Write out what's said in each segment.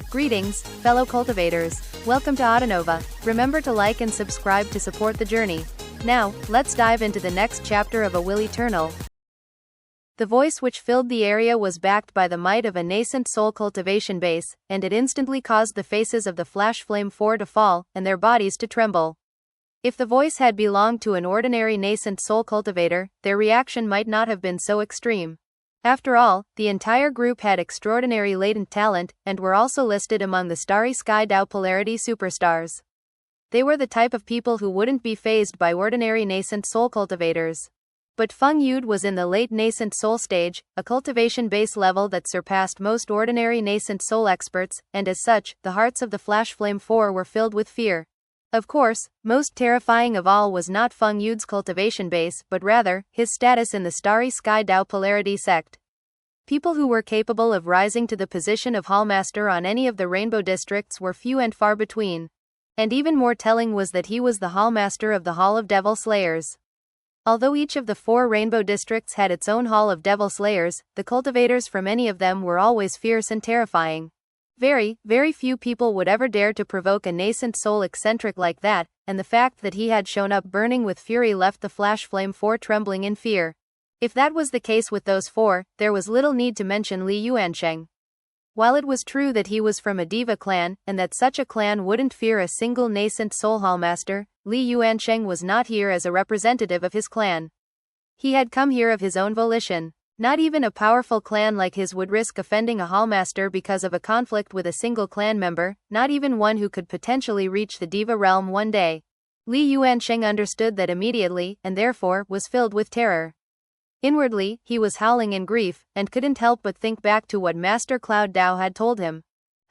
Greetings, fellow cultivators. Welcome to Autonova. Remember to like and subscribe to support the journey. Now, let's dive into the next chapter of A Will Eternal. The voice which filled the area was backed by the might of a nascent soul cultivation base, and it instantly caused the faces of the Flash Flame 4 to fall, and their bodies to tremble. If the voice had belonged to an ordinary nascent soul cultivator, their reaction might not have been so extreme. After all, the entire group had extraordinary latent talent, and were also listed among the Starry Sky Dao Polarity superstars. They were the type of people who wouldn't be fazed by ordinary nascent soul cultivators. But Feng Yude was in the late nascent soul stage, a cultivation base level that surpassed most ordinary nascent soul experts, and as such, the hearts of the Flash Flame 4 were filled with fear. Of course, most terrifying of all was not Feng Yude's cultivation base, but rather, his status in the Starry Sky Dao Polarity sect. People who were capable of rising to the position of Hallmaster on any of the Rainbow Districts were few and far between. And even more telling was that he was the Hallmaster of the Hall of Devil Slayers. Although each of the 4 Rainbow Districts had its own Hall of Devil Slayers, the cultivators from any of them were always fierce and terrifying. Very, very few people would ever dare to provoke a nascent soul eccentric like that, and the fact that he had shown up burning with fury left the Flash Flame 4 trembling in fear. If that was the case with those 4, there was little need to mention Li Yuansheng. While it was true that he was from a diva clan, and that such a clan wouldn't fear a single nascent soul hallmaster, Li Yuansheng was not here as a representative of his clan. He had come here of his own volition. Not even a powerful clan like his would risk offending a hallmaster because of a conflict with a single clan member, not even one who could potentially reach the diva realm one day. Li Yuansheng understood that immediately, and therefore, was filled with terror. Inwardly, he was howling in grief, and couldn't help but think back to what Master Cloud Dao had told him.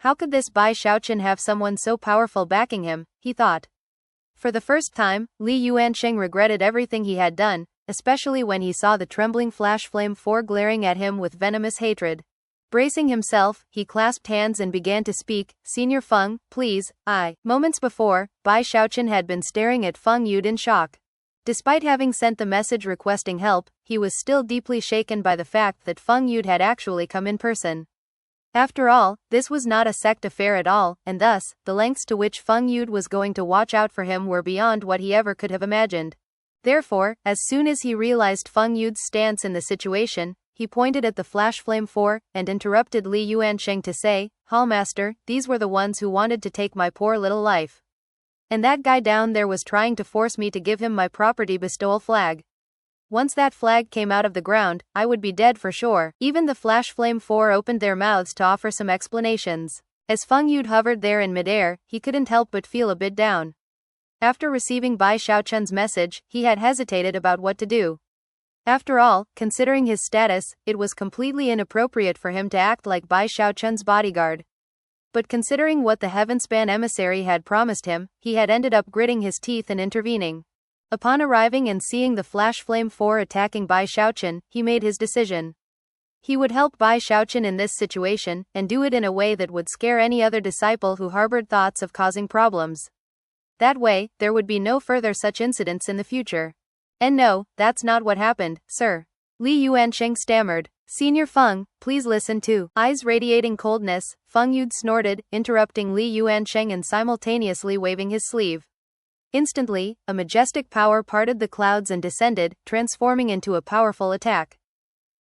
How could this Bai Xiaochun have someone so powerful backing him, he thought. For the first time, Li Yuansheng regretted everything he had done, especially when he saw the trembling Flash Flame 4 glaring at him with venomous hatred. Bracing himself, he clasped hands and began to speak, "Senior Feng, please, I." Moments before, Bai Xiaochun had been staring at Feng Yude in shock. Despite having sent the message requesting help, he was still deeply shaken by the fact that Feng Yude had actually come in person. After all, this was not a sect affair at all, and thus, the lengths to which Feng Yude was going to watch out for him were beyond what he ever could have imagined. Therefore, as soon as he realized Feng Yude's stance in the situation, he pointed at the Flash Flame 4, and interrupted Li Yuansheng to say, "Hallmaster, these were the ones who wanted to take my poor little life. And that guy down there was trying to force me to give him my property bestowal flag. Once that flag came out of the ground, I would be dead for sure." Even the Flash Flame 4 opened their mouths to offer some explanations. As Feng Yude hovered there in midair, he couldn't help but feel a bit down. After receiving Bai Xiaochun's message, he had hesitated about what to do. After all, considering his status, it was completely inappropriate for him to act like Bai Xiaochun's bodyguard. But considering what the Heavenspan emissary had promised him, he had ended up gritting his teeth and intervening. Upon arriving and seeing the Flash Flame 4 attacking Bai Xiaochun, he made his decision. He would help Bai Xiaochun in this situation, and do it in a way that would scare any other disciple who harbored thoughts of causing problems. That way, there would be no further such incidents in the future. And no, that's not what happened, sir. Li Yuansheng stammered. "Senior Feng, please listen to." Eyes radiating coldness, Feng Yude snorted, interrupting Li Yuansheng and simultaneously waving his sleeve. Instantly, a majestic power parted the clouds and descended, transforming into a powerful attack.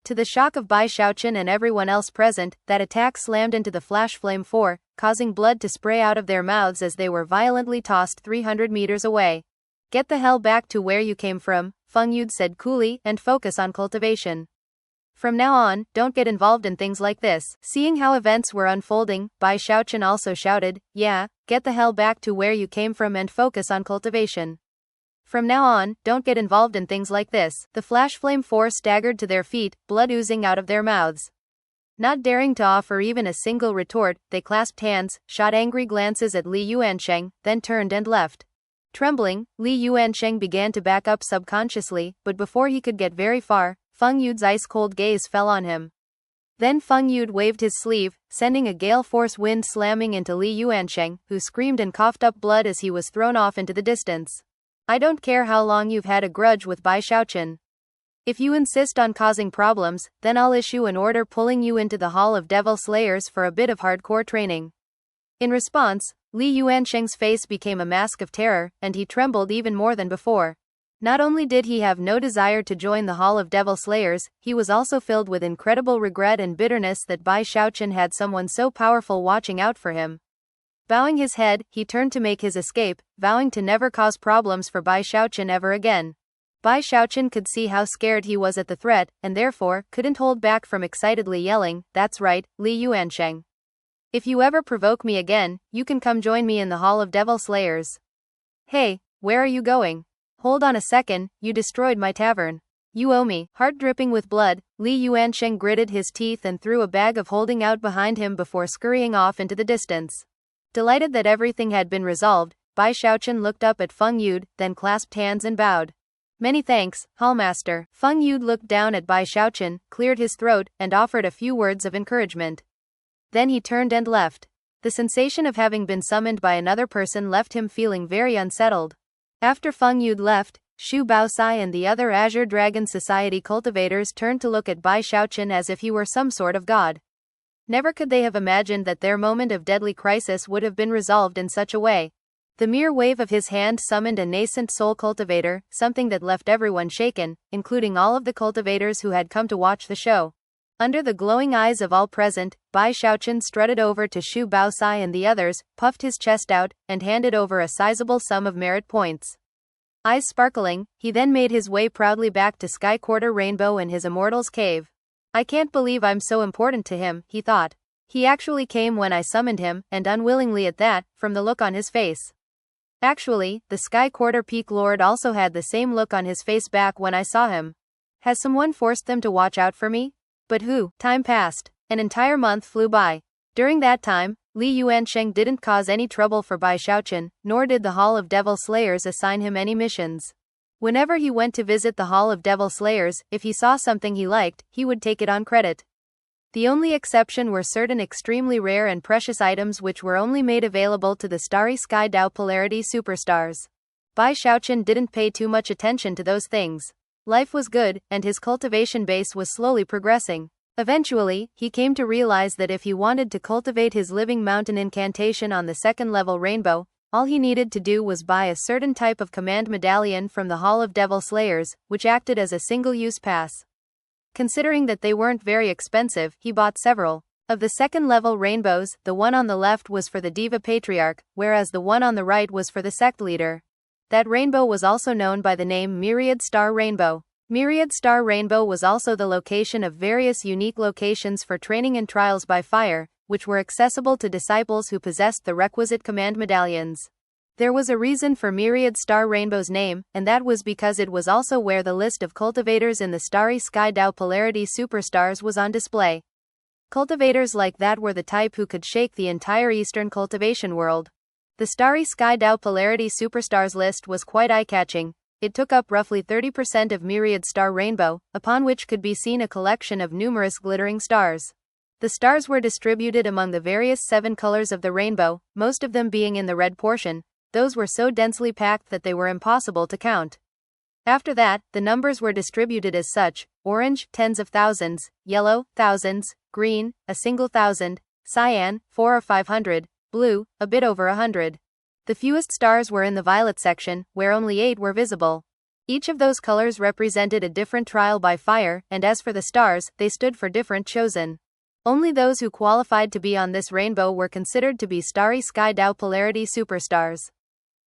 To the shock of Bai Xiaochun and everyone else present, that attack slammed into the Flash Flame 4, causing blood to spray out of their mouths as they were violently tossed 300 meters away. "Get the hell back to where you came from," Feng Yude said coolly, "and focus on cultivation. From now on, don't get involved in things like this." Seeing how events were unfolding, Bai Xiaochun also shouted, "Yeah, get the hell back to where you came from and focus on cultivation. From now on, don't get involved in things like this." The Flash Flame 4 staggered to their feet, blood oozing out of their mouths. Not daring to offer even a single retort, they clasped hands, shot angry glances at Li Yuansheng, then turned and left. Trembling, Li Yuansheng began to back up subconsciously, but before he could get very far, Feng Yude's ice-cold gaze fell on him. Then Feng Yude waved his sleeve, sending a gale-force wind slamming into Li Yuansheng, who screamed and coughed up blood as he was thrown off into the distance. "I don't care how long you've had a grudge with Bai Xiaochun. If you insist on causing problems, then I'll issue an order pulling you into the Hall of Devil Slayers for a bit of hardcore training." In response, Li Yuansheng's face became a mask of terror, and he trembled even more than before. Not only did he have no desire to join the Hall of Devil Slayers, he was also filled with incredible regret and bitterness that Bai Xiaochun had someone so powerful watching out for him. Bowing his head, he turned to make his escape, vowing to never cause problems for Bai Xiaochun ever again. Bai Xiaochun could see how scared he was at the threat, and therefore, couldn't hold back from excitedly yelling, "That's right, Li Yuansheng. If you ever provoke me again, you can come join me in the Hall of Devil Slayers." "Hey, where are you going? Hold on a second, you destroyed my tavern. You owe me." Heart dripping with blood, Li Yuansheng gritted his teeth and threw a bag of holding out behind him before scurrying off into the distance. Delighted that everything had been resolved, Bai Xiaochun looked up at Feng Yude, then clasped hands and bowed. "Many thanks, Hallmaster." Feng Yude looked down at Bai Xiaochun, cleared his throat, and offered a few words of encouragement. Then he turned and left. The sensation of having been summoned by another person left him feeling very unsettled. After Feng Yude left, Xu Baosai and the other Azure Dragon Society cultivators turned to look at Bai Xiaochun as if he were some sort of god. Never could they have imagined that their moment of deadly crisis would have been resolved in such a way. The mere wave of his hand summoned a nascent soul cultivator, something that left everyone shaken, including all of the cultivators who had come to watch the show. Under the glowing eyes of all present, Bai Xiaochun strutted over to Xu Baosai and the others, puffed his chest out, and handed over a sizable sum of merit points. Eyes sparkling, he then made his way proudly back to Sky Quarter Rainbow and his Immortals cave. "I can't believe I'm so important to him," he thought. "He actually came when I summoned him, and unwillingly at that, from the look on his face." Actually, the Sky Quarter Peak Lord also had the same look on his face back when I saw him. Has someone forced them to watch out for me? But who? Time passed. An entire month flew by. During that time, Li Yuansheng didn't cause any trouble for Bai Xiaochun, nor did the Hall of Devil Slayers assign him any missions. Whenever he went to visit the Hall of Devil Slayers, if he saw something he liked, he would take it on credit. The only exception were certain extremely rare and precious items which were only made available to the Starry Sky Dao Polarity Superstars. Bai Xiaochun didn't pay too much attention to those things. Life was good, and his cultivation base was slowly progressing. Eventually, he came to realize that if he wanted to cultivate his living mountain incantation on the second-level rainbow, all he needed to do was buy a certain type of command medallion from the Hall of Devil Slayers, which acted as a single-use pass. Considering that they weren't very expensive, he bought several. Of the second-level rainbows, the one on the left was for the Diva Patriarch, whereas the one on the right was for the sect leader. That rainbow was also known by the name Myriad Star Rainbow. Myriad Star Rainbow was also the location of various unique locations for training and trials by fire, which were accessible to disciples who possessed the requisite command medallions. There was a reason for Myriad Star Rainbow's name, and that was because it was also where the list of cultivators in the Starry Sky Dao Polarity Superstars was on display. Cultivators like that were the type who could shake the entire Eastern cultivation world. The Starry Sky Dao Polarity Superstars list was quite eye-catching. It took up roughly 30% of Myriad Star Rainbow, upon which could be seen a collection of numerous glittering stars. The stars were distributed among the various 7 colors of the rainbow, most of them being in the red portion. Those were so densely packed that they were impossible to count. After that, the numbers were distributed as such: orange, tens of thousands; yellow, thousands; green, a single thousand; cyan, 4 or 500; blue, a bit over 100. The fewest stars were in the violet section, where only 8 were visible. Each of those colors represented a different trial by fire, and as for the stars, they stood for different chosen. Only those who qualified to be on this rainbow were considered to be Starry Sky Dao Polarity Superstars.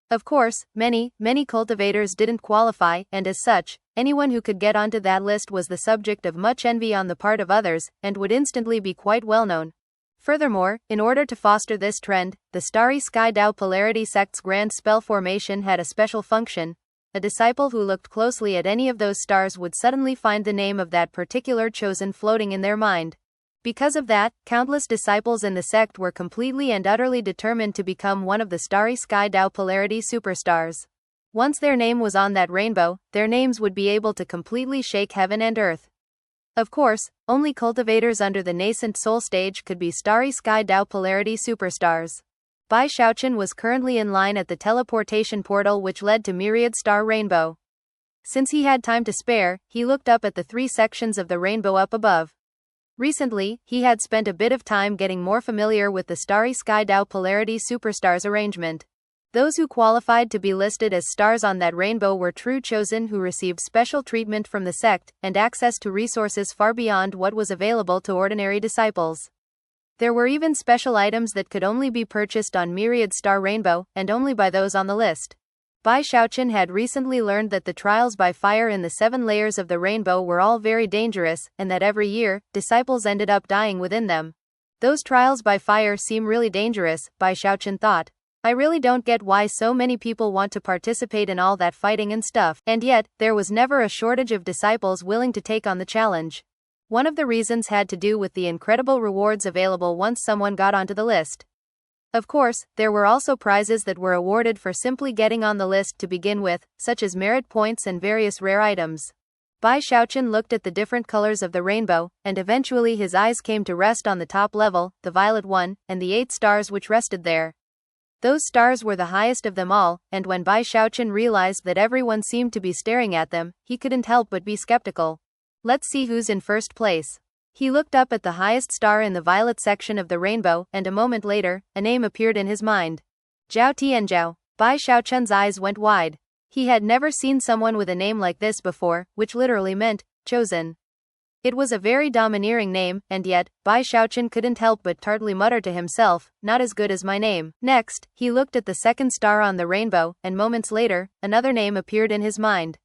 Of course, many cultivators didn't qualify, and as such, anyone who could get onto that list was the subject of much envy on the part of others, and would instantly be quite well known. Furthermore, in order to foster this trend, the Starry Sky Dao Polarity Sect's Grand Spell Formation had a special function. A disciple who looked closely at any of those stars would suddenly find the name of that particular chosen floating in their mind. Because of that, countless disciples in the sect were completely and utterly determined to become one of the Starry Sky Dao Polarity Superstars. Once their name was on that rainbow, their names would be able to completely shake heaven and earth. Of course, only cultivators under the nascent soul stage could be Starry Sky Dao Polarity Superstars. Bai Xiaochun was currently in line at the teleportation portal which led to Myriad Star Rainbow. Since he had time to spare, he looked up at the 3 sections of the rainbow up above. Recently, he had spent a bit of time getting more familiar with the starry sky Tao polarity superstars arrangement. Those who qualified to be listed as stars on that rainbow were true chosen who received special treatment from the sect and access to resources far beyond what was available to ordinary disciples. There were even special items that could only be purchased on Myriad Star Rainbow, and only by those on the list. Bai Xiaochun had recently learned that the trials by fire in the 7 layers of the rainbow were all very dangerous, and that every year, disciples ended up dying within them. Those trials by fire seem really dangerous, Bai Xiaochun thought. I really don't get why so many people want to participate in all that fighting and stuff, and yet, there was never a shortage of disciples willing to take on the challenge. One of the reasons had to do with the incredible rewards available once someone got onto the list. Of course, there were also prizes that were awarded for simply getting on the list to begin with, such as merit points and various rare items. Bai Xiaochun looked at the different colors of the rainbow, and eventually his eyes came to rest on the top level, the violet one, and the 8 stars which rested there. Those stars were the highest of them all, and when Bai Xiaochun realized that everyone seemed to be staring at them, he couldn't help but be skeptical. Let's see who's in first place. He looked up at the highest star in the violet section of the rainbow, and a moment later, a name appeared in his mind. Zhao Tianzhao. Bai Xiaochun's eyes went wide. He had never seen someone with a name like this before, which literally meant, chosen. It was a very domineering name, and yet, Bai Xiaochun couldn't help but tartly mutter to himself, not as good as my name. Next, he looked at the second star on the rainbow, and moments later, another name appeared in his mind.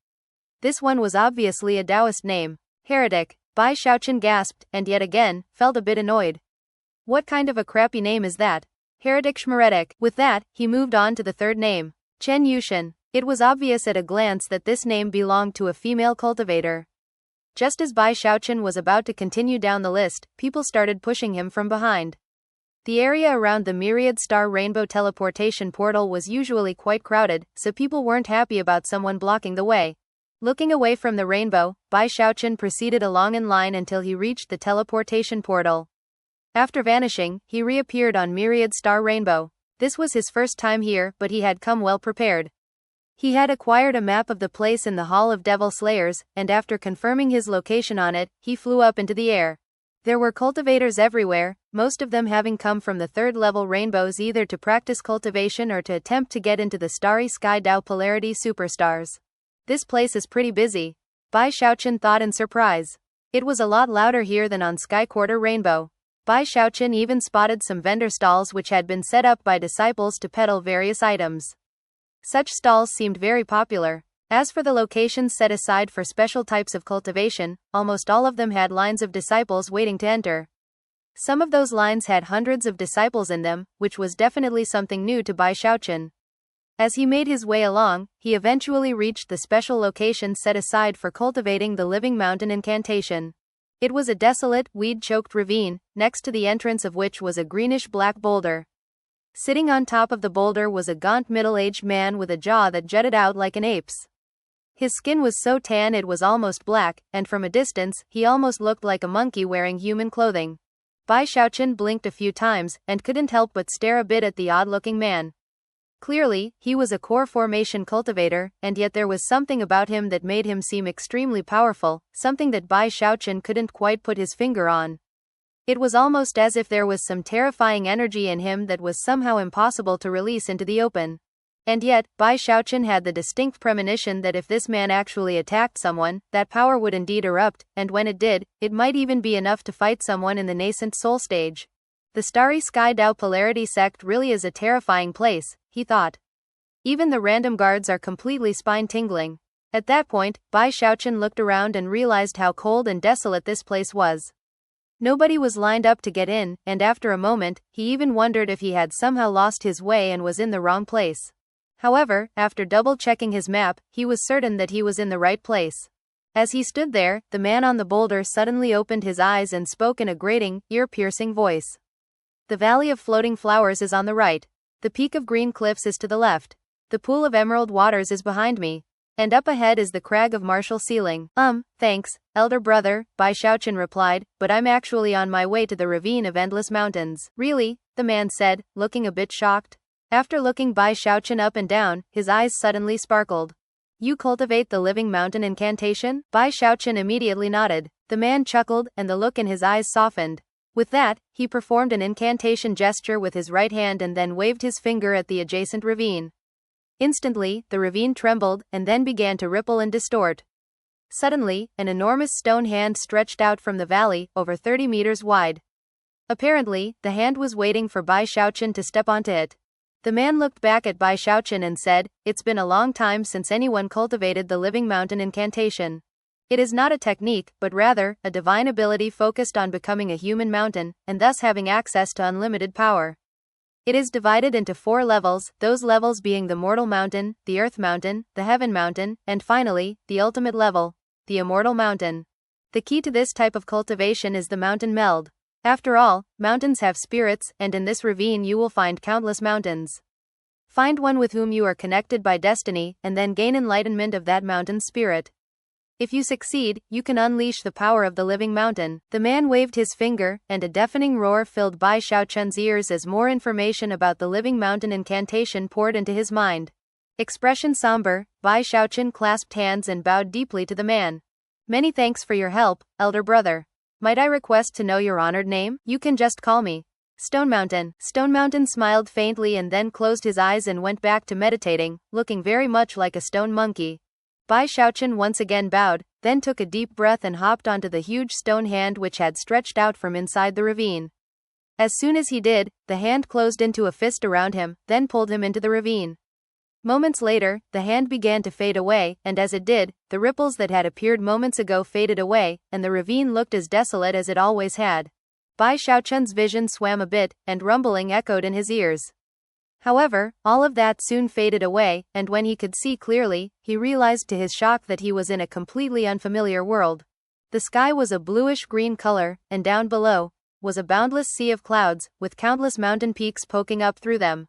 This one was obviously a Taoist name. Heretic. Bai Xiaochun gasped, and yet again, felt a bit annoyed. What kind of a crappy name is that? Heretic Schmeretic. With that, he moved on to the third name. Chen Yushan. It was obvious at a glance that this name belonged to a female cultivator. Just as Bai Xiaochun was about to continue down the list, people started pushing him from behind. The area around the Myriad Star Rainbow teleportation portal was usually quite crowded, so people weren't happy about someone blocking the way. Looking away from the rainbow, Bai Xiaochun proceeded along in line until he reached the teleportation portal. After vanishing, he reappeared on Myriad Star Rainbow. This was his first time here, but he had come well prepared. He had acquired a map of the place in the Hall of Devil Slayers, and after confirming his location on it, he flew up into the air. There were cultivators everywhere, most of them having come from the 3rd-level rainbows either to practice cultivation or to attempt to get into the starry sky Tao polarity superstars. This place is pretty busy, Bai Xiaochun thought in surprise. It was a lot louder here than on Sky Quarter Rainbow. Bai Xiaochun even spotted some vendor stalls which had been set up by disciples to peddle various items. Such stalls seemed very popular. As for the locations set aside for special types of cultivation, almost all of them had lines of disciples waiting to enter. Some of those lines had hundreds of disciples in them, which was definitely something new to Bai Xiaochun. As he made his way along, he eventually reached the special location set aside for cultivating the living mountain incantation. It was a desolate, weed-choked ravine, next to the entrance of which was a greenish-black boulder. Sitting on top of the boulder was a gaunt middle-aged man with a jaw that jutted out like an ape's. His skin was so tan it was almost black, and from a distance, he almost looked like a monkey wearing human clothing. Bai Xiaochun blinked a few times, and couldn't help but stare a bit at the odd-looking man. Clearly, he was a core formation cultivator, and yet there was something about him that made him seem extremely powerful, something that Bai Xiaochun couldn't quite put his finger on. It was almost as if there was some terrifying energy in him that was somehow impossible to release into the open. And yet, Bai Xiaochun had the distinct premonition that if this man actually attacked someone, that power would indeed erupt, and when it did, it might even be enough to fight someone in the nascent soul stage. The starry sky Tao polarity sect really is a terrifying place, he thought. Even the random guards are completely spine-tingling. At that point, Bai Xiaochun looked around and realized how cold and desolate this place was. Nobody was lined up to get in, and after a moment, he even wondered if he had somehow lost his way and was in the wrong place. However, after double-checking his map, he was certain that he was in the right place. As he stood there, the man on the boulder suddenly opened his eyes and spoke in a grating, ear-piercing voice. The Valley of Floating Flowers is on the right. The peak of green cliffs is to the left. The pool of emerald waters is behind me. And up ahead is the crag of martial ceiling. Thanks, elder brother, Bai Xiaochun replied, but I'm actually on my way to the ravine of endless mountains. Really? The man said, looking a bit shocked. After looking Bai Xiaochun up and down, his eyes suddenly sparkled. You cultivate the living mountain incantation? Bai Xiaochun immediately nodded. The man chuckled, and the look in his eyes softened. With that, he performed an incantation gesture with his right hand and then waved his finger at the adjacent ravine. Instantly, the ravine trembled, and then began to ripple and distort. Suddenly, an enormous stone hand stretched out from the valley, over 30 meters wide. Apparently, the hand was waiting for Bai Xiaochun to step onto it. The man looked back at Bai Xiaochun and said, "It's been a long time since anyone cultivated the living mountain incantation. It is not a technique, but rather, a divine ability focused on becoming a human mountain, and thus having access to unlimited power. It is divided into 4 levels, those levels being the mortal mountain, the earth mountain, the heaven mountain, and finally, the ultimate level, the immortal mountain. The key to this type of cultivation is the mountain meld. After all, mountains have spirits, and in this ravine you will find countless mountains. Find one with whom you are connected by destiny, and then gain enlightenment of that mountain's spirit. If you succeed, you can unleash the power of the living mountain." The man waved his finger, and a deafening roar filled Bai Xiaochun's ears as more information about the living mountain incantation poured into his mind. Expression somber, Bai Xiaochun clasped hands and bowed deeply to the man. "Many thanks for your help, elder brother. Might I request to know your honored name? You can just call me Stone Mountain." Stone Mountain smiled faintly and then closed his eyes and went back to meditating, looking very much like a stone monkey. Bai Xiaochun once again bowed, then took a deep breath and hopped onto the huge stone hand which had stretched out from inside the ravine. As soon as he did, the hand closed into a fist around him, then pulled him into the ravine. Moments later, the hand began to fade away, and as it did, the ripples that had appeared moments ago faded away, and the ravine looked as desolate as it always had. Bai Xiaochun's vision swam a bit, and rumbling echoed in his ears. However, all of that soon faded away, and when he could see clearly, he realized to his shock that he was in a completely unfamiliar world. The sky was a bluish-green color, and down below was a boundless sea of clouds, with countless mountain peaks poking up through them.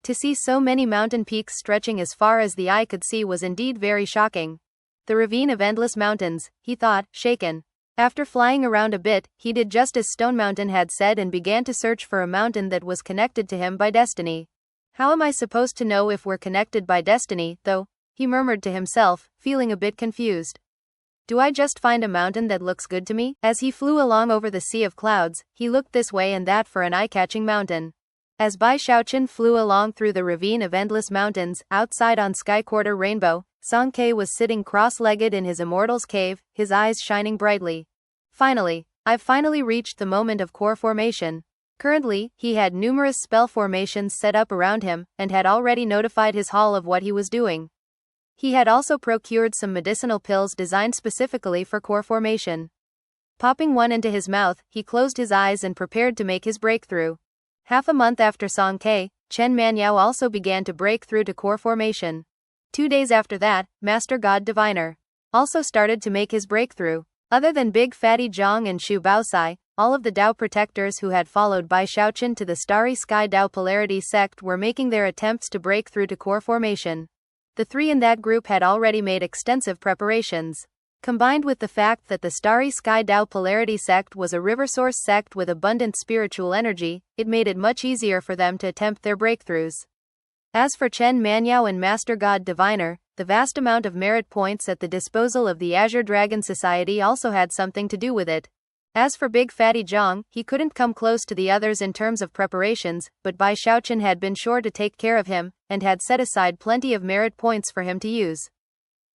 To see so many mountain peaks stretching as far as the eye could see was indeed very shocking. The ravine of endless mountains, he thought, shaken. After flying around a bit, he did just as Stone Mountain had said and began to search for a mountain that was connected to him by destiny. "How am I supposed to know if we're connected by destiny, though?" he murmured to himself, feeling a bit confused. "Do I just find a mountain that looks good to me?" As he flew along over the sea of clouds, he looked this way and that for an eye-catching mountain. As Bai Xiaochun flew along through the ravine of endless mountains, outside on Sky Quarter Rainbow, Song Ke was sitting cross-legged in his immortal's cave, his eyes shining brightly. I've finally reached the moment of core formation." Currently, he had numerous spell formations set up around him, and had already notified his hall of what he was doing. He had also procured some medicinal pills designed specifically for core formation. Popping one into his mouth, he closed his eyes and prepared to make his breakthrough. Half a month after Song Ke, Chen Manyao also began to break through to core formation. 2 days after that, Master God Diviner also started to make his breakthrough. Other than Big Fatty Zhang and Shu Baosai, all of the Dao protectors who had followed Bai Xiaochun to the Starry Sky Dao Polarity sect were making their attempts to break through to core formation. The 3 in that group had already made extensive preparations. Combined with the fact that the Starry Sky Dao Polarity sect was a river source sect with abundant spiritual energy, it made it much easier for them to attempt their breakthroughs. As for Chen Manyao and Master God Diviner, the vast amount of merit points at the disposal of the Azure Dragon Society also had something to do with it. As for Big Fatty Zhang, he couldn't come close to the others in terms of preparations, but Bai Xiaochun had been sure to take care of him, and had set aside plenty of merit points for him to use.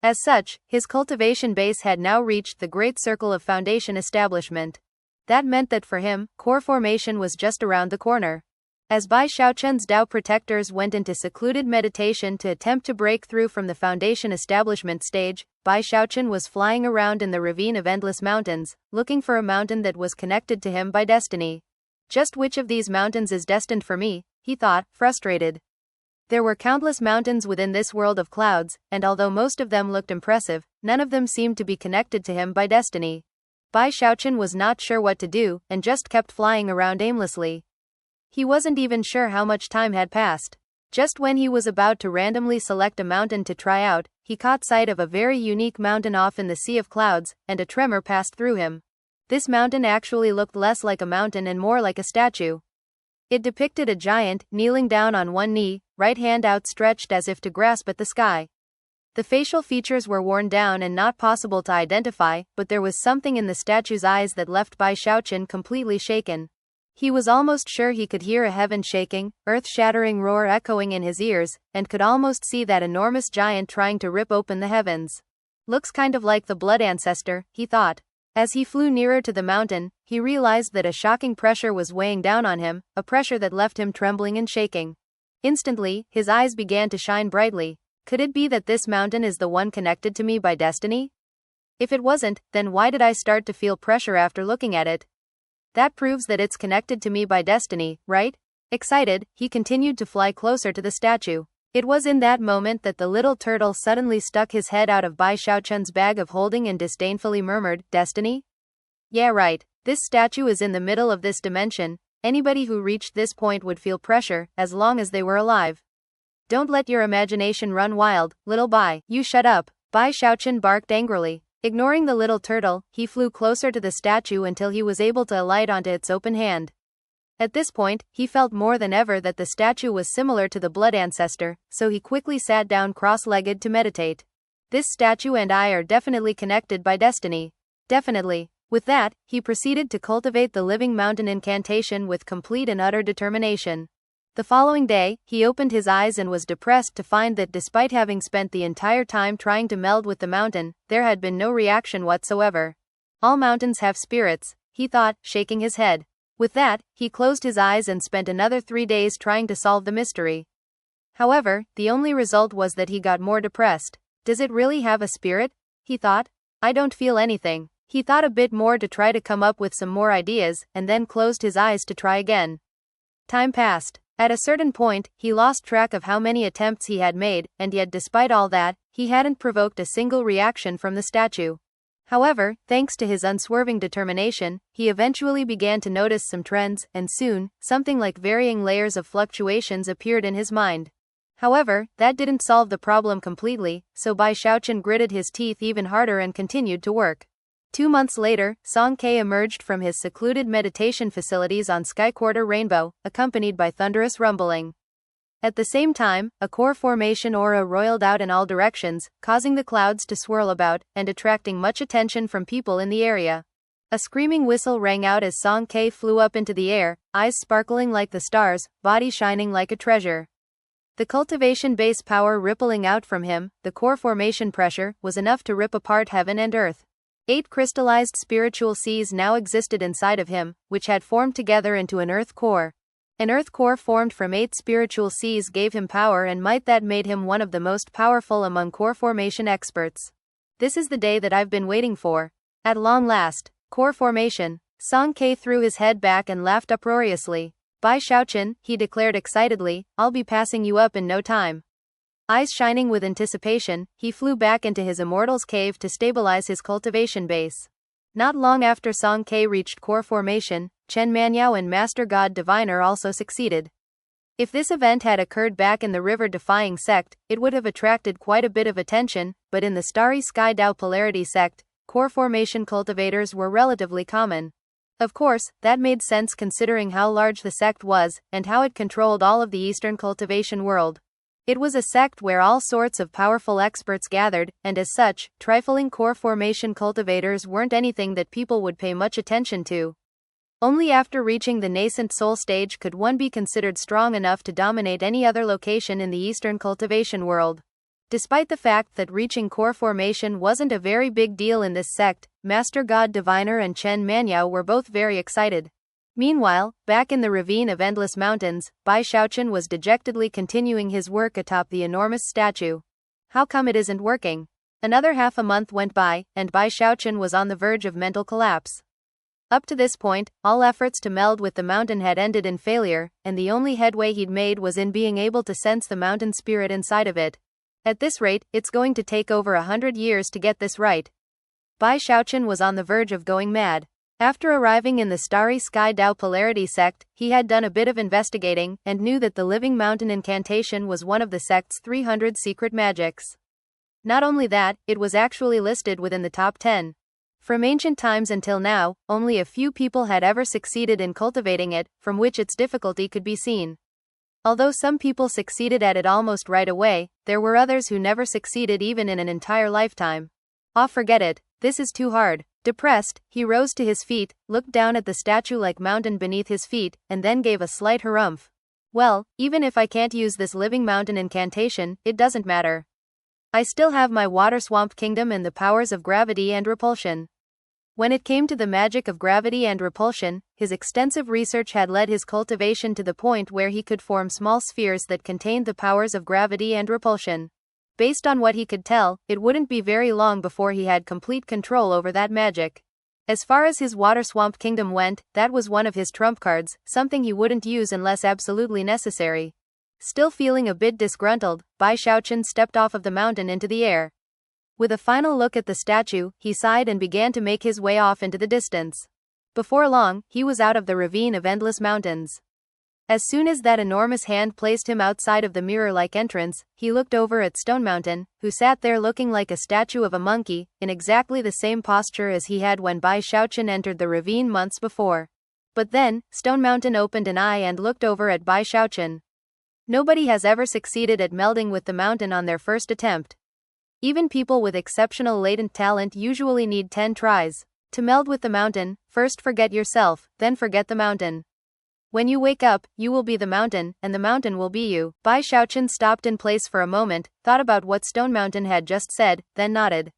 As such, his cultivation base had now reached the great circle of foundation establishment. That meant that for him, core formation was just around the corner. As Bai Xiaochun's Dao protectors went into secluded meditation to attempt to break through from the foundation establishment stage, Bai Xiaochun was flying around in the ravine of endless mountains, looking for a mountain that was connected to him by destiny. Just which of these mountains is destined for me, he thought, frustrated. There were countless mountains within this world of clouds, and although most of them looked impressive, none of them seemed to be connected to him by destiny. Bai Xiaochun was not sure what to do, and just kept flying around aimlessly. He wasn't even sure how much time had passed. Just when he was about to randomly select a mountain to try out, he caught sight of a very unique mountain off in the sea of clouds, and a tremor passed through him. This mountain actually looked less like a mountain and more like a statue. It depicted a giant, kneeling down on one knee, right hand outstretched as if to grasp at the sky. The facial features were worn down and not possible to identify, but there was something in the statue's eyes that left Bai Xiaochun completely shaken. He was almost sure he could hear a heaven shaking, earth-shattering roar echoing in his ears, and could almost see that enormous giant trying to rip open the heavens. Looks kind of like the blood ancestor, he thought. As he flew nearer to the mountain, he realized that a shocking pressure was weighing down on him, a pressure that left him trembling and shaking. Instantly, his eyes began to shine brightly. Could it be that this mountain is the one connected to me by destiny? If it wasn't, then why did I start to feel pressure after looking at it? That proves that it's connected to me by destiny, right? Excited, he continued to fly closer to the statue. It was in that moment that the little turtle suddenly stuck his head out of Bai Xiaochun's bag of holding and disdainfully murmured, "Destiny? Yeah, right. This statue is in the middle of this dimension. Anybody who reached this point would feel pressure, as long as they were alive. Don't let your imagination run wild, little Bai." "You shut up," Bai Xiaochun barked angrily. Ignoring the little turtle, he flew closer to the statue until he was able to alight onto its open hand. At this point, he felt more than ever that the statue was similar to the blood ancestor, so he quickly sat down cross-legged to meditate. This statue and I are definitely connected by destiny. Definitely. With that, he proceeded to cultivate the living mountain incantation with complete and utter determination. The following day, he opened his eyes and was depressed to find that despite having spent the entire time trying to meld with the mountain, there had been no reaction whatsoever. All mountains have spirits, he thought, shaking his head. With that, he closed his eyes and spent another 3 days trying to solve the mystery. However, the only result was that he got more depressed. Does it really have a spirit? He thought. I don't feel anything. He thought a bit more to try to come up with some more ideas, and then closed his eyes to try again. Time passed. At a certain point, he lost track of how many attempts he had made, and yet despite all that, he hadn't provoked a single reaction from the statue. However, thanks to his unswerving determination, he eventually began to notice some trends, and soon, something like varying layers of fluctuations appeared in his mind. However, that didn't solve the problem completely, so Bai Xiaochun gritted his teeth even harder and continued to work. 2 months later, Song Ke emerged from his secluded meditation facilities on Sky Quarter Rainbow, accompanied by thunderous rumbling. At the same time, a core formation aura roiled out in all directions, causing the clouds to swirl about, and attracting much attention from people in the area. A screaming whistle rang out as Song Ke flew up into the air, eyes sparkling like the stars, body shining like a treasure. The cultivation base power rippling out from him, the core formation pressure, was enough to rip apart heaven and earth. 8 crystallized spiritual seas now existed inside of him, which had formed together into an earth core. An earth core formed from 8 spiritual seas gave him power and might that made him one of the most powerful among core formation experts. This is the day that I've been waiting for. At long last. Core formation. Song Ke threw his head back and laughed uproariously. Bai Xiaochun, he declared excitedly, I'll be passing you up in no time. Eyes shining with anticipation, he flew back into his immortals cave to stabilize his cultivation base. Not long after Song Ke reached core formation, Chen Manyao and Master God Diviner also succeeded. If this event had occurred back in the river-defying sect, it would have attracted quite a bit of attention, but in the Starry Sky Dao Polarity sect, core formation cultivators were relatively common. Of course, that made sense considering how large the sect was, and how it controlled all of the Eastern cultivation world. It was a sect where all sorts of powerful experts gathered, and as such, trifling core formation cultivators weren't anything that people would pay much attention to. Only after reaching the nascent soul stage could one be considered strong enough to dominate any other location in the Eastern cultivation world. Despite the fact that reaching core formation wasn't a very big deal in this sect, Master God Diviner and Chen Manyao were both very excited. Meanwhile, back in the ravine of endless mountains, Bai Xiaochun was dejectedly continuing his work atop the enormous statue. How come it isn't working? Another half a month went by, and Bai Xiaochun was on the verge of mental collapse. Up to this point, all efforts to meld with the mountain had ended in failure, and the only headway he'd made was in being able to sense the mountain spirit inside of it. At this rate, it's going to take over 100 years to get this right. Bai Xiaochun was on the verge of going mad. After arriving in the Starry Sky Dao Polarity sect, he had done a bit of investigating, and knew that the Living Mountain incantation was one of the sect's 300 secret magics. Not only that, it was actually listed within the top 10. From ancient times until now, only a few people had ever succeeded in cultivating it, from which its difficulty could be seen. Although some people succeeded at it almost right away, there were others who never succeeded even in an entire lifetime. Ah, forget it, this is too hard. Depressed, he rose to his feet, looked down at the statue-like mountain beneath his feet, and then gave a slight harumph. Well, even if I can't use this living mountain incantation, it doesn't matter. I still have my water swamp kingdom and the powers of gravity and repulsion. When it came to the magic of gravity and repulsion, his extensive research had led his cultivation to the point where he could form small spheres that contained the powers of gravity and repulsion. Based on what he could tell, it wouldn't be very long before he had complete control over that magic. As far as his water swamp kingdom went, that was one of his trump cards, something he wouldn't use unless absolutely necessary. Still feeling a bit disgruntled, Bai Xiaochun stepped off of the mountain into the air. With a final look at the statue, he sighed and began to make his way off into the distance. Before long, he was out of the ravine of endless mountains. As soon as that enormous hand placed him outside of the mirror-like entrance, he looked over at Stone Mountain, who sat there looking like a statue of a monkey, in exactly the same posture as he had when Bai Xiaochun entered the ravine months before. But then, Stone Mountain opened an eye and looked over at Bai Xiaochun. Nobody has ever succeeded at melding with the mountain on their first attempt. Even people with exceptional latent talent usually need 10 tries. To meld with the mountain, first forget yourself, then forget the mountain. When you wake up, you will be the mountain, and the mountain will be you. Bai Xiaochun stopped in place for a moment, thought about what Stone Mountain had just said, then nodded.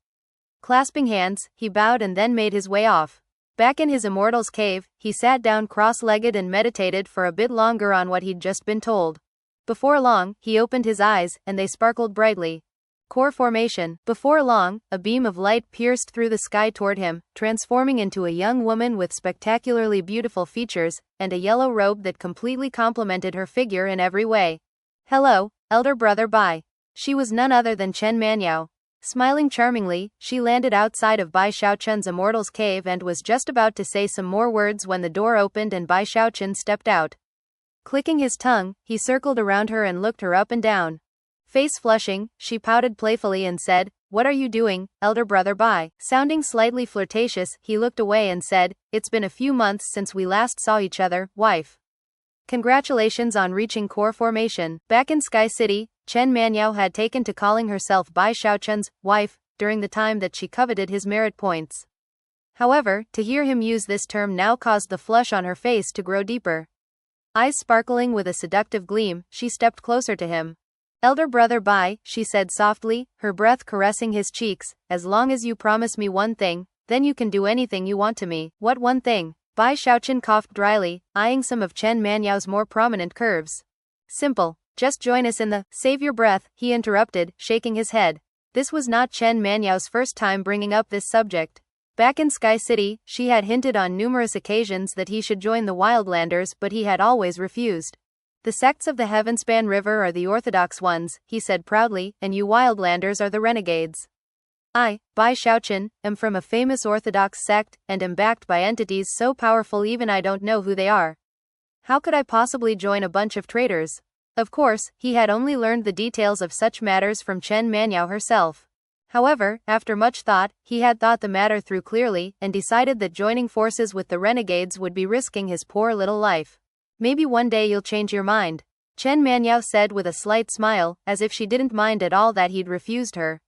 Clasping hands, he bowed and then made his way off. Back in his immortals cave, he sat down cross-legged and meditated for a bit longer on what he'd just been told. Before long, he opened his eyes, and they sparkled brightly. Core formation. Before long, a beam of light pierced through the sky toward him, transforming into a young woman with spectacularly beautiful features, and a yellow robe that completely complemented her figure in every way. Hello, elder brother Bai. She was none other than Chen Manyao. Smiling charmingly, she landed outside of Bai Xiaochun's immortals cave and was just about to say some more words when the door opened and Bai Xiaochun stepped out. Clicking his tongue, he circled around her and looked her up and down. Face flushing, she pouted playfully and said, "What are you doing, elder brother Bai?" Sounding slightly flirtatious, he looked away and said, "It's been a few months since we last saw each other, wife. Congratulations on reaching core formation." Back in Sky City, Chen Manyao had taken to calling herself Bai Xiaochun's wife during the time that she coveted his merit points. However, to hear him use this term now caused the flush on her face to grow deeper. Eyes sparkling with a seductive gleam, she stepped closer to him. "Elder brother Bai," she said softly, her breath caressing his cheeks, "as long as you promise me one thing, then you can do anything you want to me." "What one thing?" Bai Xiaochun coughed dryly, eyeing some of Chen Manyao's more prominent curves. "Simple. Just join us in the—" "Save your breath," he interrupted, shaking his head. This was not Chen Manyao's first time bringing up this subject. Back in Sky City, she had hinted on numerous occasions that he should join the Wildlanders, but he had always refused. "The sects of the Heavenspan River are the orthodox ones," he said proudly, "and you Wildlanders are the renegades. I, Bai Xiaochun, am from a famous orthodox sect, and am backed by entities so powerful even I don't know who they are. How could I possibly join a bunch of traitors?" Of course, he had only learned the details of such matters from Chen Manyao herself. However, after much thought, he had thought the matter through clearly, and decided that joining forces with the renegades would be risking his poor little life. "Maybe one day you'll change your mind," Chen Manyao said with a slight smile, as if she didn't mind at all that he'd refused her.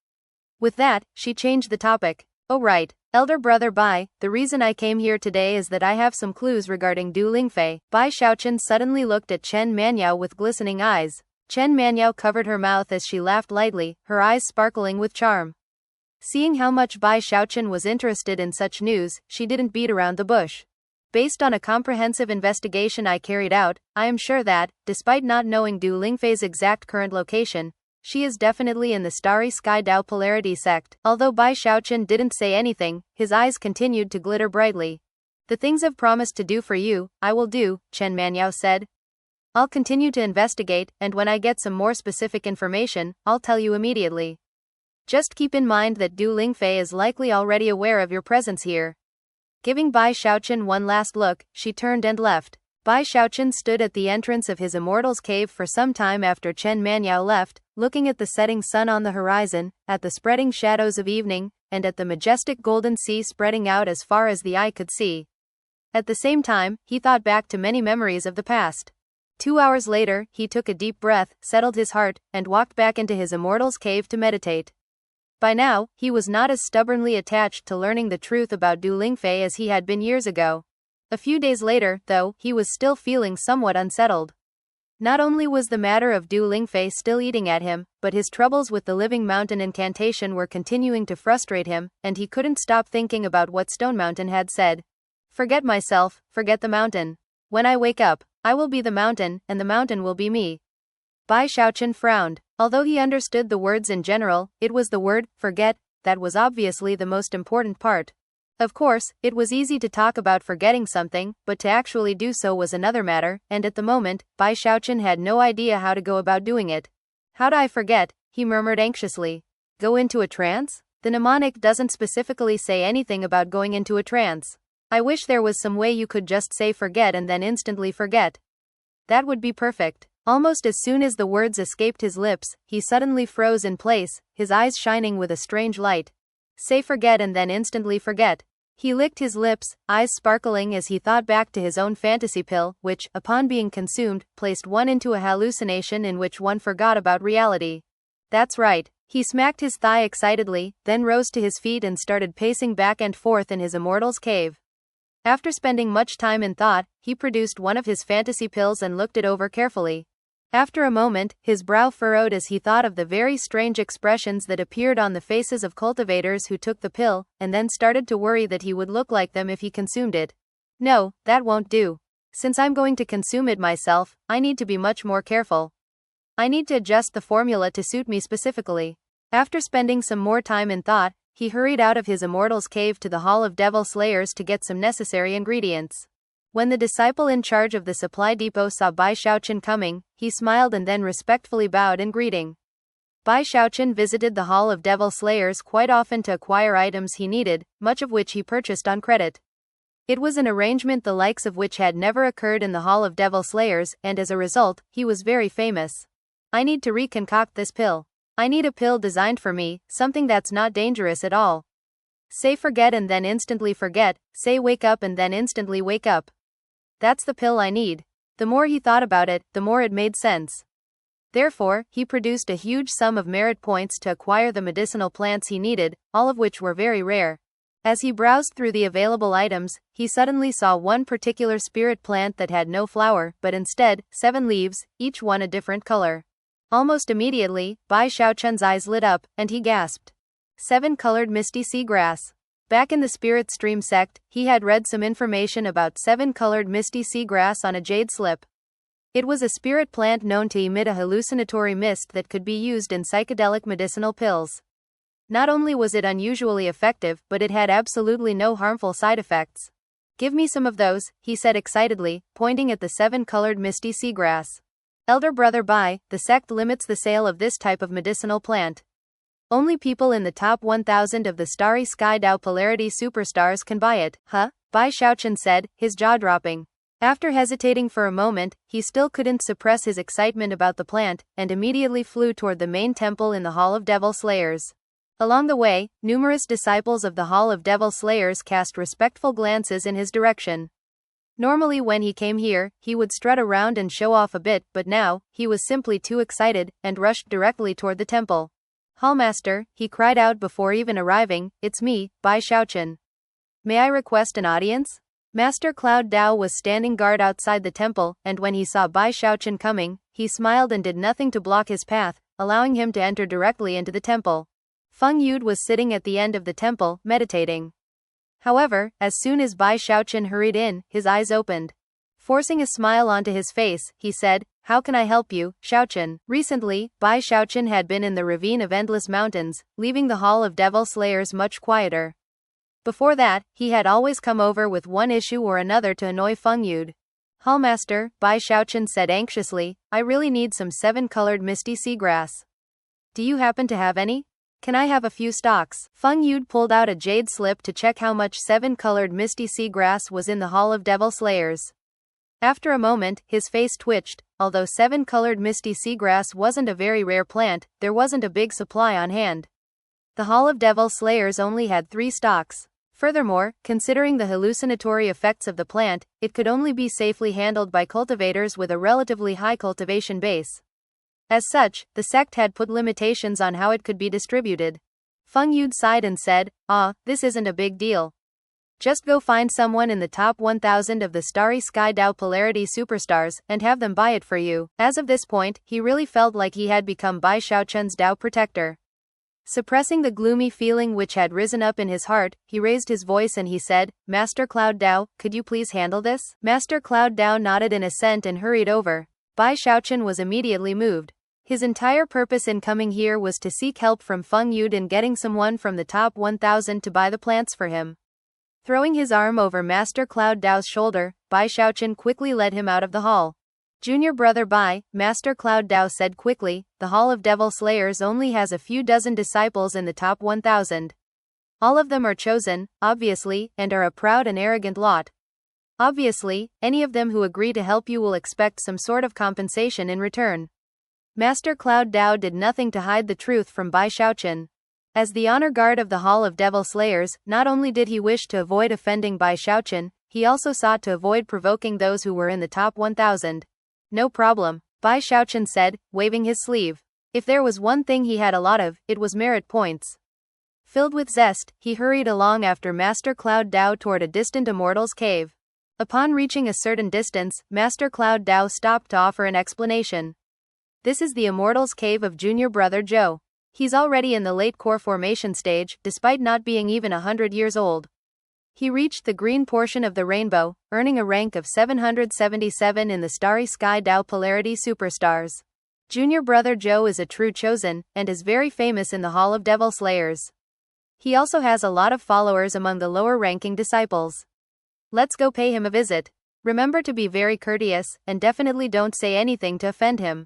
With that, she changed the topic. "Oh right, elder brother Bai, the reason I came here today is that I have some clues regarding Du Lingfei." Bai Xiaochun suddenly looked at Chen Manyao with glistening eyes. Chen Manyao covered her mouth as she laughed lightly, her eyes sparkling with charm. Seeing how much Bai Xiaochun was interested in such news, she didn't beat around the bush. "Based on a comprehensive investigation I carried out, I am sure that, despite not knowing Du Lingfei's exact current location, she is definitely in the Starry Sky Dao Polarity sect." Although Bai Xiaochun didn't say anything, his eyes continued to glitter brightly. "The things I've promised to do for you, I will do," Chen Manyao said. "I'll continue to investigate, and when I get some more specific information, I'll tell you immediately. Just keep in mind that Du Lingfei is likely already aware of your presence here." Giving Bai Xiaochun one last look, she turned and left. Bai Xiaochun stood at the entrance of his immortals cave for some time after Chen Manyao left, looking at the setting sun on the horizon, at the spreading shadows of evening, and at the majestic golden sea spreading out as far as the eye could see. At the same time, he thought back to many memories of the past. 2 hours later, he took a deep breath, settled his heart, and walked back into his immortals cave to meditate. By now, he was not as stubbornly attached to learning the truth about Du Lingfei as he had been years ago. A few days later, though, he was still feeling somewhat unsettled. Not only was the matter of Du Lingfei still eating at him, but his troubles with the living mountain incantation were continuing to frustrate him, and he couldn't stop thinking about what Stone Mountain had said. Forget myself, forget the mountain. When I wake up, I will be the mountain, and the mountain will be me. Bai Xiaochun frowned. Although he understood the words in general, it was the word, forget, that was obviously the most important part. Of course, it was easy to talk about forgetting something, but to actually do so was another matter, and at the moment, Bai Xiaochun had no idea how to go about doing it. How do I forget? He murmured anxiously. Go into a trance? The mnemonic doesn't specifically say anything about going into a trance. I wish there was some way you could just say forget and then instantly forget. That would be perfect. Almost as soon as the words escaped his lips, he suddenly froze in place, his eyes shining with a strange light. Say forget and then instantly forget. He licked his lips, eyes sparkling as he thought back to his own fantasy pill, which, upon being consumed, placed one into a hallucination in which one forgot about reality. That's right. He smacked his thigh excitedly, then rose to his feet and started pacing back and forth in his immortal's cave. After spending much time in thought, he produced one of his fantasy pills and looked it over carefully. After a moment, his brow furrowed as he thought of the very strange expressions that appeared on the faces of cultivators who took the pill, and then started to worry that he would look like them if he consumed it. No, that won't do. Since I'm going to consume it myself, I need to be much more careful. I need to adjust the formula to suit me specifically. After spending some more time in thought, he hurried out of his immortal's cave to the Hall of Devil Slayers to get some necessary ingredients. When the disciple in charge of the supply depot saw Bai Xiaochun coming, he smiled and then respectfully bowed in greeting. Bai Xiaochun visited the Hall of Devil Slayers quite often to acquire items he needed, much of which he purchased on credit. It was an arrangement the likes of which had never occurred in the Hall of Devil Slayers, and as a result, he was very famous. I need to reconcoct this pill. I need a pill designed for me, something that's not dangerous at all. Say forget and then instantly forget, say wake up and then instantly wake up. That's the pill I need. The more he thought about it, the more it made sense. Therefore, he produced a huge sum of merit points to acquire the medicinal plants he needed, all of which were very rare. As he browsed through the available items, he suddenly saw one particular spirit plant that had no flower, but instead, 7 leaves, each one a different color. Almost immediately, Bai Xiaochun's eyes lit up, and he gasped. 7-colored misty seagrass. Back in the Spirit Stream sect, he had read some information about 7-colored misty seagrass on a jade slip. It was a spirit plant known to emit a hallucinatory mist that could be used in psychedelic medicinal pills. Not only was it unusually effective, but it had absolutely no harmful side effects. Give me some of those, he said excitedly, pointing at the 7-colored misty seagrass. Elder brother Bai, the sect limits the sale of this type of medicinal plant. Only people in the top 1,000 of the Starry Sky Dao Polarity superstars can buy it. Huh? Bai Xiaochun said, his jaw dropping. After hesitating for a moment, he still couldn't suppress his excitement about the plant, and immediately flew toward the main temple in the Hall of Devil Slayers. Along the way, numerous disciples of the Hall of Devil Slayers cast respectful glances in his direction. Normally when he came here, he would strut around and show off a bit, but now, he was simply too excited, and rushed directly toward the temple. Hallmaster, he cried out before even arriving, it's me, Bai Xiaochun. May I request an audience? Master Cloud Dao was standing guard outside the temple, and when he saw Bai Xiaochun coming, he smiled and did nothing to block his path, allowing him to enter directly into the temple. Feng Yude was sitting at the end of the temple, meditating. However, as soon as Bai Xiaochun hurried in, his eyes opened. Forcing a smile onto his face, he said, how can I help you, Xiaochun? Recently, Bai Xiaochun had been in the ravine of endless mountains, leaving the Hall of Devil Slayers much quieter. Before that, he had always come over with one issue or another to annoy Feng Yude. Hallmaster, Bai Xiaochun said anxiously, I really need some 7-colored misty seagrass. Do you happen to have any? Can I have a few stalks? Feng Yude pulled out a jade slip to check how much 7-colored misty seagrass was in the Hall of Devil Slayers. After a moment, his face twitched. Although 7-colored misty seagrass wasn't a very rare plant, there wasn't a big supply on hand. The Hall of Devil Slayers only had 3 stalks. Furthermore, considering the hallucinatory effects of the plant, it could only be safely handled by cultivators with a relatively high cultivation base. As such, the sect had put limitations on how it could be distributed. Feng Yud sighed and said, this isn't a big deal. Just go find someone in the top 1000 of the Starry Sky Dao Polarity Superstars, and have them buy it for you. As of this point, he really felt like he had become Bai Xiaochun's Dao protector. Suppressing the gloomy feeling which had risen up in his heart, he raised his voice and he said, Master Cloud Dao, could you please handle this? Master Cloud Dao nodded in assent and hurried over. Bai Xiaochun was immediately moved. His entire purpose in coming here was to seek help from Feng Yud in getting someone from the top 1000 to buy the plants for him. Throwing his arm over Master Cloud Dao's shoulder, Bai Xiaochun quickly led him out of the hall. Junior brother Bai, Master Cloud Dao said quickly, the Hall of Devil Slayers only has a few dozen disciples in the top 1000. All of them are chosen, obviously, and are a proud and arrogant lot. Obviously, any of them who agree to help you will expect some sort of compensation in return. Master Cloud Dao did nothing to hide the truth from Bai Xiaochun. As the honor guard of the Hall of Devil Slayers, not only did he wish to avoid offending Bai Xiaochun, he also sought to avoid provoking those who were in the top 1000. No problem, Bai Xiaochun said, waving his sleeve. If there was one thing he had a lot of, it was merit points. Filled with zest, he hurried along after Master Cloud Dao toward a distant immortal's cave. Upon reaching a certain distance, Master Cloud Dao stopped to offer an explanation. This is the immortal's cave of junior brother Zhou. He's already in the late core formation stage, despite not being even 100 years old. He reached the green portion of the rainbow, earning a rank of 777 in the Starry Sky Dao Polarity Superstars. Junior brother Zhou is a true chosen, and is very famous in the Hall of Devil Slayers. He also has a lot of followers among the lower-ranking disciples. Let's go pay him a visit. Remember to be very courteous, and definitely don't say anything to offend him.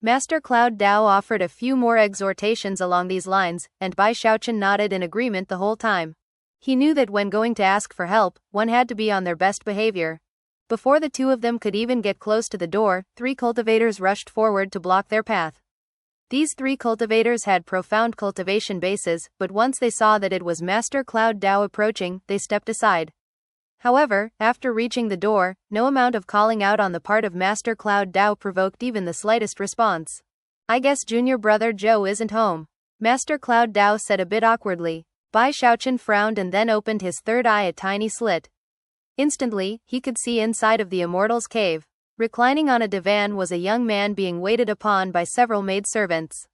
Master Cloud Dao offered a few more exhortations along these lines, and Bai Xiaochun nodded in agreement the whole time. He knew that when going to ask for help, one had to be on their best behavior. Before the two of them could even get close to the door, 3 cultivators rushed forward to block their path. These 3 cultivators had profound cultivation bases, but once they saw that it was Master Cloud Dao approaching, they stepped aside. However, after reaching the door, no amount of calling out on the part of Master Cloud Dao provoked even the slightest response. I guess junior brother Zhou isn't home. Master Cloud Dao said a bit awkwardly. Bai Xiaochun frowned and then opened his third eye a tiny slit. Instantly, he could see inside of the immortal's cave. Reclining on a divan was a young man being waited upon by several maidservants.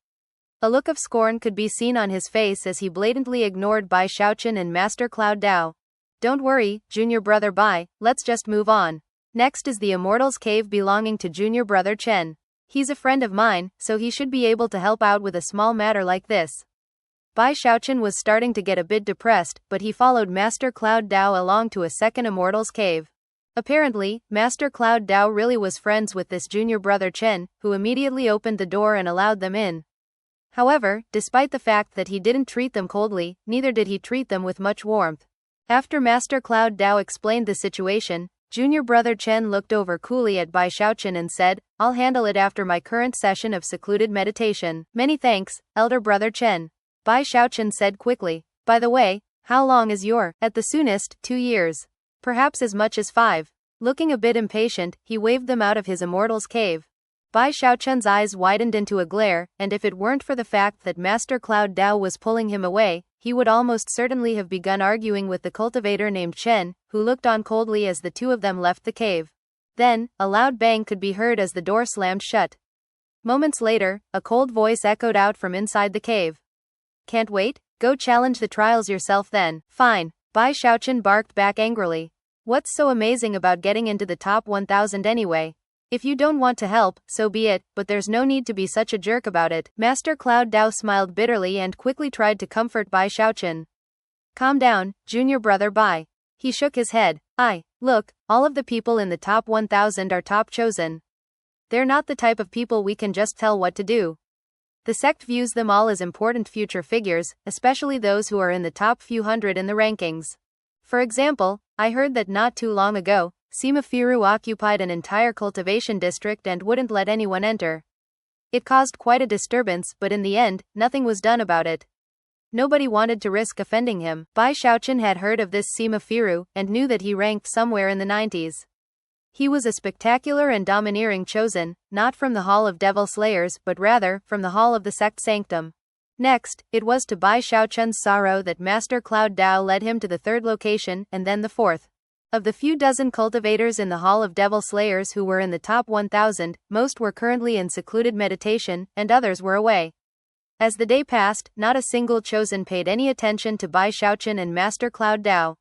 A look of scorn could be seen on his face as he blatantly ignored Bai Xiaochun and Master Cloud Dao. Don't worry, junior brother Bai, let's just move on. Next is the immortal's cave belonging to junior brother Chen. He's a friend of mine, so he should be able to help out with a small matter like this. Bai Xiaochun was starting to get a bit depressed, but he followed Master Cloud Dao along to a second immortal's cave. Apparently, Master Cloud Dao really was friends with this junior brother Chen, who immediately opened the door and allowed them in. However, despite the fact that he didn't treat them coldly, neither did he treat them with much warmth. After Master Cloud Dao explained the situation, junior brother Chen looked over coolly at Bai Xiaochun and said, I'll handle it after my current session of secluded meditation. Many thanks, elder brother Chen. Bai Xiaochun said quickly. By the way, how long is your, at the soonest, 2 years? Perhaps as much as 5. Looking a bit impatient, he waved them out of his immortal's cave. Bai Xiaochun's eyes widened into a glare, and if it weren't for the fact that Master Cloud Dao was pulling him away, he would almost certainly have begun arguing with the cultivator named Chen, who looked on coldly as the two of them left the cave. Then, a loud bang could be heard as the door slammed shut. Moments later, a cold voice echoed out from inside the cave. Can't wait? Go challenge the trials yourself then. Fine, Bai Xiaochun barked back angrily. What's so amazing about getting into the top 1000 anyway? If you don't want to help, so be it, but there's no need to be such a jerk about it. Master Cloud Dao smiled bitterly and quickly tried to comfort Bai Xiaochun. Calm down, junior brother Bai. He shook his head. Look, all of the people in the top 1000 are top chosen. They're not the type of people we can just tell what to do. The sect views them all as important future figures, especially those who are in the top few hundred in the rankings. For example, I heard that not too long ago, Sima Firu occupied an entire cultivation district and wouldn't let anyone enter. It caused quite a disturbance, but in the end, nothing was done about it. Nobody wanted to risk offending him. Bai Xiaochun had heard of this Sima Firu, and knew that he ranked somewhere in the 90s. He was a spectacular and domineering chosen, not from the Hall of Devil Slayers, but rather, from the Hall of the Sect Sanctum. Next, it was to Bai Xiaochun's sorrow that Master Cloud Dao led him to the third location, and then the fourth. Of the few dozen cultivators in the Hall of Devil Slayers who were in the top 1,000, most were currently in secluded meditation, and others were away. As the day passed, not a single chosen paid any attention to Bai Xiaochun and Master Cloud Dao.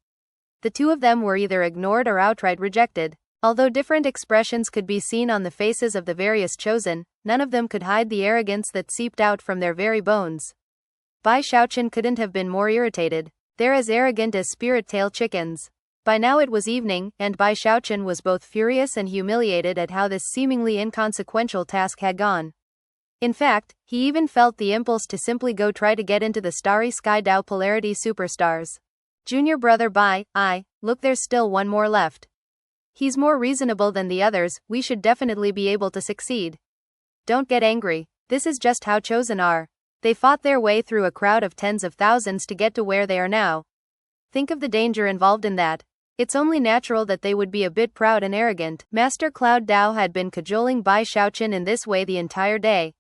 The two of them were either ignored or outright rejected. Although different expressions could be seen on the faces of the various chosen, none of them could hide the arrogance that seeped out from their very bones. Bai Xiaochun couldn't have been more irritated. They're as arrogant as spirit-tail chickens. By now it was evening, and Bai Xiaochun was both furious and humiliated at how this seemingly inconsequential task had gone. In fact, he even felt the impulse to simply go try to get into the Starry Sky Dao Polarity Superstars. Junior brother Bai, look, there's still one more left. He's more reasonable than the others, we should definitely be able to succeed. Don't get angry. This is just how chosen are. They fought their way through a crowd of tens of thousands to get to where they are now. Think of the danger involved in that. It's only natural that they would be a bit proud and arrogant. Master Cloud Dao had been cajoling Bai Xiaochun in this way the entire day.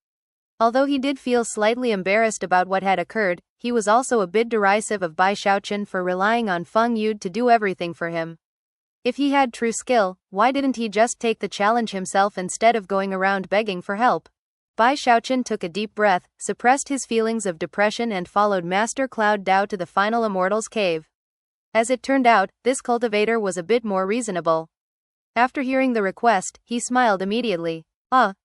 Although he did feel slightly embarrassed about what had occurred, he was also a bit derisive of Bai Xiaochun for relying on Feng Yude to do everything for him. If he had true skill, why didn't he just take the challenge himself instead of going around begging for help? Bai Xiaochun took a deep breath, suppressed his feelings of depression and followed Master Cloud Dao to the final Immortals cave. As it turned out, this cultivator was a bit more reasonable. After hearing the request, he smiled immediately.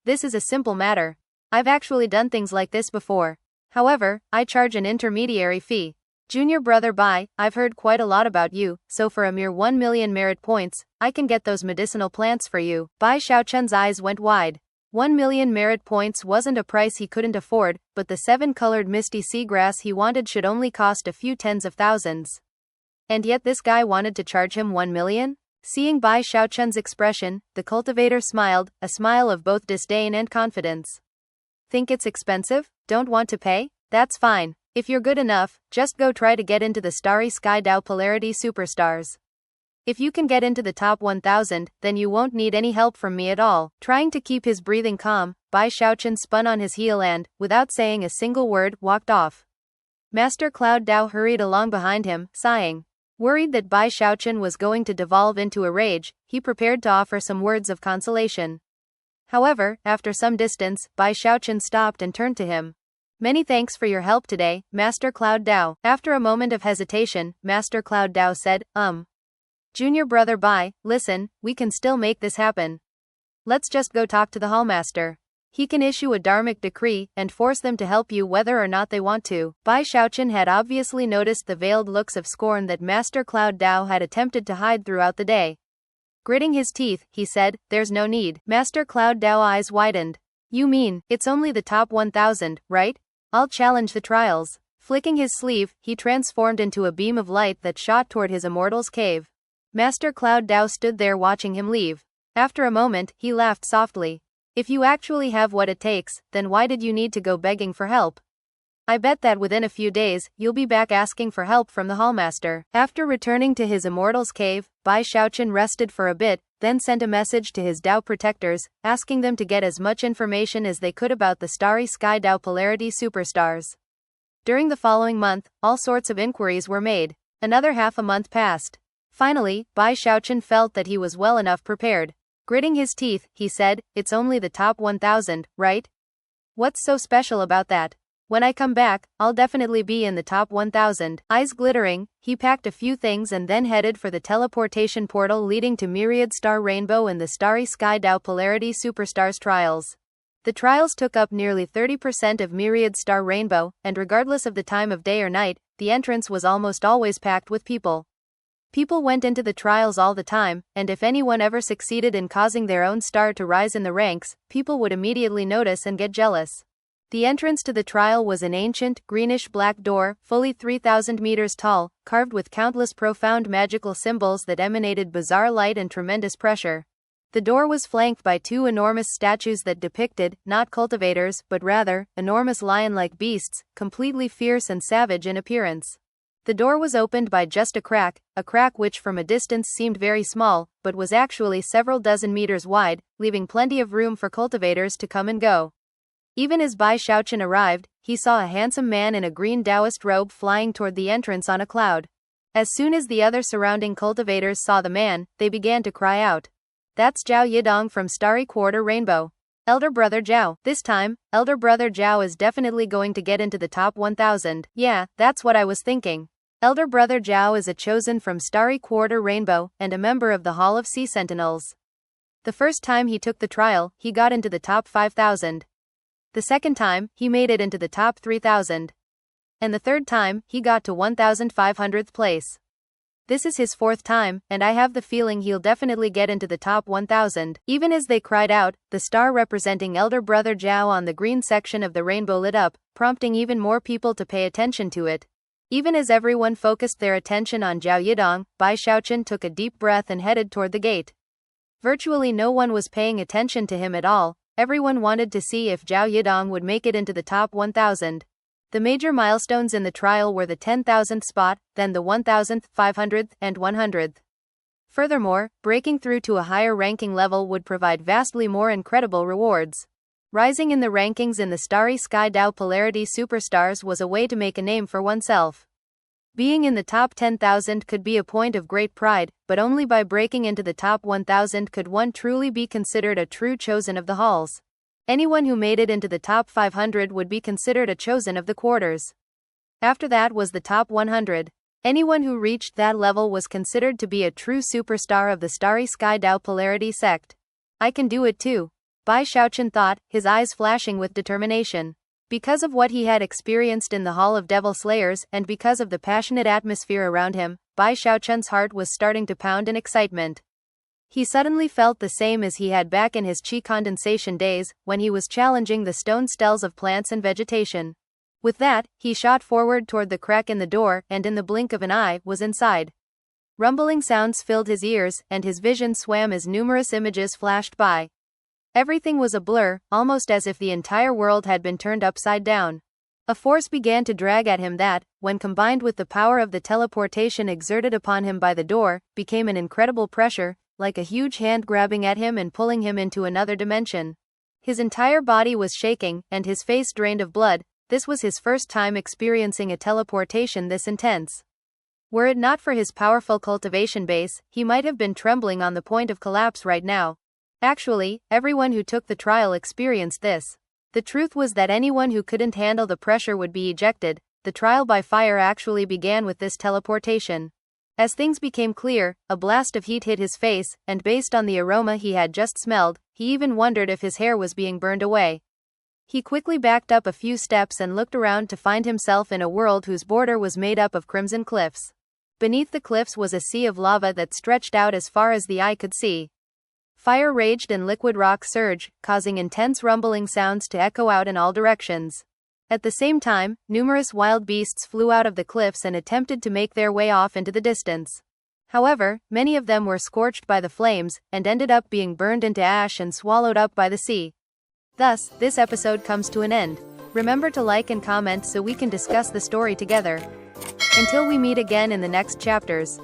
This is a simple matter. I've actually done things like this before. However, I charge an intermediary fee. Junior brother Bai, I've heard quite a lot about you, so for a mere 1 million merit points, I can get those medicinal plants for you. Bai Xiaochun's eyes went wide. 1 million merit points wasn't a price he couldn't afford, but the 7-colored misty seagrass he wanted should only cost a few tens of thousands. And yet this guy wanted to charge him 1 million? Seeing Bai Xiaochun's expression, the cultivator smiled, a smile of both disdain and confidence. Think it's expensive? Don't want to pay? That's fine. If you're good enough, just go try to get into the Starry Sky Dao Polarity Superstars. If you can get into the top 1,000, then you won't need any help from me at all. Trying to keep his breathing calm, Bai Xiaochun spun on his heel and, without saying a single word, walked off. Master Cloud Dao hurried along behind him, sighing. Worried that Bai Xiaochun was going to devolve into a rage, he prepared to offer some words of consolation. However, after some distance, Bai Xiaochun stopped and turned to him. Many thanks for your help today, Master Cloud Dao. After a moment of hesitation, Master Cloud Dao said, Junior brother Bai, listen, we can still make this happen. Let's just go talk to the Hallmaster. He can issue a dharmic decree, and force them to help you whether or not they want to. Bai Xiaochun had obviously noticed the veiled looks of scorn that Master Cloud Dao had attempted to hide throughout the day. Gritting his teeth, he said, there's no need. Master Cloud Dao eyes widened. You mean, it's only the top 1,000, right? I'll challenge the trials. Flicking his sleeve, he transformed into a beam of light that shot toward his Immortals cave. Master Cloud Dao stood there watching him leave. After a moment, he laughed softly. If you actually have what it takes, then why did you need to go begging for help? I bet that within a few days, you'll be back asking for help from the Hallmaster. After returning to his Immortals cave, Bai Xiaochun rested for a bit, then sent a message to his Dao protectors, asking them to get as much information as they could about the Starry Sky Dao Polarity Superstars. During the following month, all sorts of inquiries were made. Another half a month passed. Finally, Bai Xiaochun felt that he was well enough prepared. Gritting his teeth, he said, it's only the top 1,000, right? What's so special about that? When I come back, I'll definitely be in the top 1,000. Eyes glittering, he packed a few things and then headed for the teleportation portal leading to Myriad Star Rainbow and the Starry Sky Dao Polarity Superstars trials. The trials took up nearly 30% of Myriad Star Rainbow, and regardless of the time of day or night, the entrance was almost always packed with people. People went into the trials all the time, and if anyone ever succeeded in causing their own star to rise in the ranks, people would immediately notice and get jealous. The entrance to the trial was an ancient, greenish-black door, fully 3,000 meters tall, carved with countless profound magical symbols that emanated bizarre light and tremendous pressure. The door was flanked by two enormous statues that depicted, not cultivators, but rather, enormous lion-like beasts, completely fierce and savage in appearance. The door was opened by just a crack which from a distance seemed very small, but was actually several dozen meters wide, leaving plenty of room for cultivators to come and go. Even as Bai Xiaochun arrived, he saw a handsome man in a green Taoist robe flying toward the entrance on a cloud. As soon as the other surrounding cultivators saw the man, they began to cry out. That's Zhao Yidong from Starry Quarter Rainbow. Elder Brother Zhao. This time, Elder Brother Zhao is definitely going to get into the top 1000. Yeah, that's what I was thinking. Elder Brother Zhao is a chosen from Starry Quarter Rainbow, and a member of the Hall of Sea Sentinels. The first time he took the trial, he got into the top 5000. The second time, he made it into the top 3000. And the third time, he got to 1500th place. This is his fourth time, and I have the feeling he'll definitely get into the top 1000. Even as they cried out, the star representing Elder Brother Zhao on the green section of the rainbow lit up, prompting even more people to pay attention to it. Even as everyone focused their attention on Zhao Yidong, Bai Xiaochun took a deep breath and headed toward the gate. Virtually no one was paying attention to him at all. Everyone wanted to see if Zhao Yidong would make it into the top 1000. The major milestones in the trial were the 10,000th spot, then the 1,000th, 500th, and 100th. Furthermore, breaking through to a higher ranking level would provide vastly more incredible rewards. Rising in the rankings in the Starry Sky Dao Polarity Superstars was a way to make a name for oneself. Being in the top 10,000 could be a point of great pride, but only by breaking into the top 1,000 could one truly be considered a true chosen of the halls. Anyone who made it into the top 500 would be considered a chosen of the quarters. After that was the top 100. Anyone who reached that level was considered to be a true superstar of the Starry Sky Dao Polarity sect. I can do it too. Bai Xiaochun thought, his eyes flashing with determination. Because of what he had experienced in the Hall of Devil Slayers, and because of the passionate atmosphere around him, Bai Xiaochun's heart was starting to pound in excitement. He suddenly felt the same as he had back in his chi condensation days, when he was challenging the stone steles of plants and vegetation. With that, he shot forward toward the crack in the door, and in the blink of an eye, was inside. Rumbling sounds filled his ears, and his vision swam as numerous images flashed by. Everything was a blur, almost as if the entire world had been turned upside down. A force began to drag at him that, when combined with the power of the teleportation exerted upon him by the door, became an incredible pressure, like a huge hand grabbing at him and pulling him into another dimension. His entire body was shaking, and his face drained of blood. This was his first time experiencing a teleportation this intense. Were it not for his powerful cultivation base, he might have been trembling on the point of collapse right now. Actually, everyone who took the trial experienced this. The truth was that anyone who couldn't handle the pressure would be ejected. The trial by fire actually began with this teleportation. As things became clear, a blast of heat hit his face, and based on the aroma he had just smelled, he even wondered if his hair was being burned away. He quickly backed up a few steps and looked around to find himself in a world whose border was made up of crimson cliffs. Beneath the cliffs was a sea of lava that stretched out as far as the eye could see. Fire raged and liquid rock surged, causing intense rumbling sounds to echo out in all directions. At the same time, numerous wild beasts flew out of the cliffs and attempted to make their way off into the distance. However, many of them were scorched by the flames, and ended up being burned into ash and swallowed up by the sea. Thus, this episode comes to an end. Remember to like and comment so we can discuss the story together. Until we meet again in the next chapters.